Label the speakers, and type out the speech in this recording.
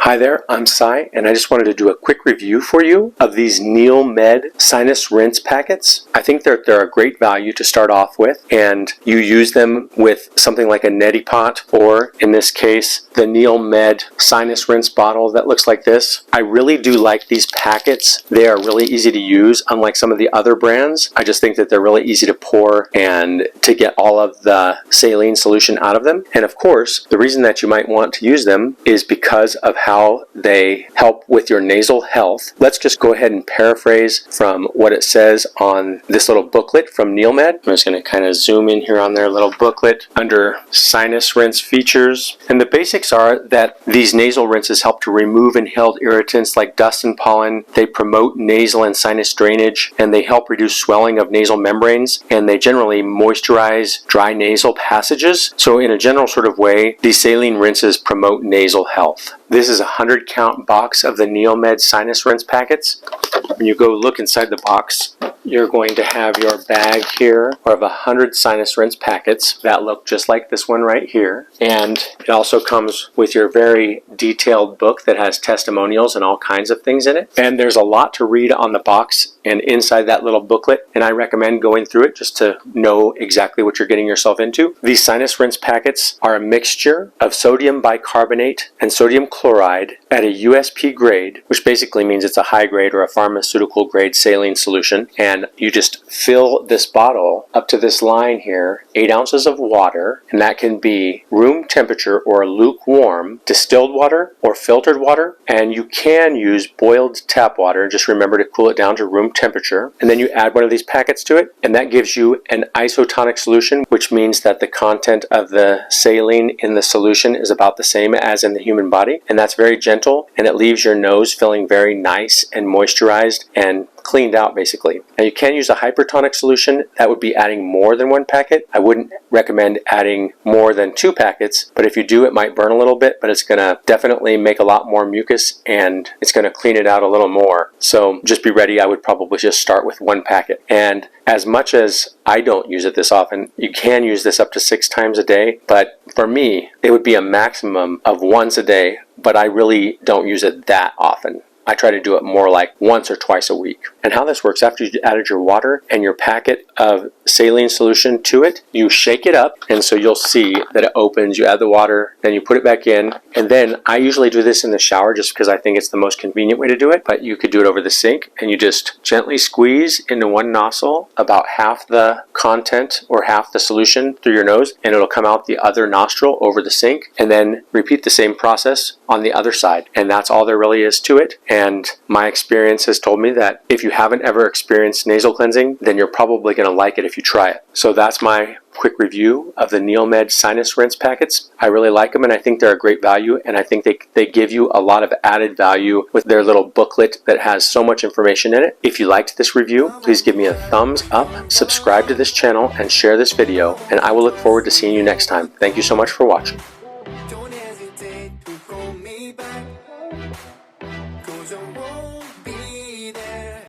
Speaker 1: Hi there, I'm Cy, and I just wanted to do a quick review for you of these NeilMed Sinus rinse packets. I think they're a great value to start off with, and you use them with something like a neti pot, or in this case, the NeilMed Sinus rinse bottle that looks like this. I really do like these packets. They are really easy to use, unlike some of the other brands. I just think that they're really easy to pour and to get all of the saline solution out of them. And of course, the reason that you might want to use them is because of how they help with your nasal health. Let's just go ahead and paraphrase from what it says on this little booklet from NeilMed. I'm just going to kind of zoom in here on their little booklet under sinus rinse features. And the basics are that these nasal rinses help to remove inhaled irritants like dust and pollen. They promote nasal and sinus drainage, and they help reduce swelling of nasal membranes, and they generally moisturize dry nasal passages. So in a general sort of way, these saline rinses promote nasal health. This is a 100 count box of the NeilMed Sinus rinse packets. When you go look inside the box, you're going to have your bag here of 100 sinus rinse packets that look just like this one right here. And it also comes with your very detailed book that has testimonials and all kinds of things in it. And there's a lot to read on the box and inside that little booklet, and I recommend going through it just to know exactly what you're getting yourself into. These sinus rinse packets are a mixture of sodium bicarbonate and sodium chloride at a USP grade, which basically means it's a high grade or a pharmaceutical grade saline solution. And you just fill this bottle up to this line here, 8 ounces of water, and that can be room temperature or lukewarm, distilled water or filtered water. And you can use boiled tap water, just remember to cool it down to room temperature. And then you add one of these packets to it, and that gives you an isotonic solution, which means that the content of the saline in the solution is about the same as in the human body. And that's very gentle, and it leaves your nose feeling very nice and moisturized and cleaned out basically. Now you can use a hypertonic solution. That would be adding more than one packet. I wouldn't recommend adding more than 2 packets, but if you do, it might burn a little bit, but it's gonna definitely make a lot more mucus and it's gonna clean it out a little more. So just be ready. I would probably just start with 1 packet. And as much as I don't use it this often, you can use this up to 6 times a day, but for me, it would be a maximum of once a day, but I really don't use it that often. I try to do it more like once or twice a week. And how this works, after you added your water and your packet of saline solution to it, you shake it up, and so you'll see that it opens. You add the water, then you put it back in, and then I usually do this in the shower just because I think it's the most convenient way to do it, but you could do it over the sink, and you just gently squeeze into one nostril about half the content or half the solution through your nose, and it'll come out the other nostril over the sink, and then repeat the same process on the other side. And that's all there really is to it. And my experience has told me that if you haven't ever experienced nasal cleansing, then you're probably going to like it if you try it. So that's my quick review of the NeilMed Sinus rinse packets. I really like them, and I think they're a great value, and I think they give you a lot of added value with their little booklet that has so much information in it. If you liked this review, please give me a thumbs up, subscribe to this channel, and share this video, and I will look forward to seeing you next time. Thank you so much for watching.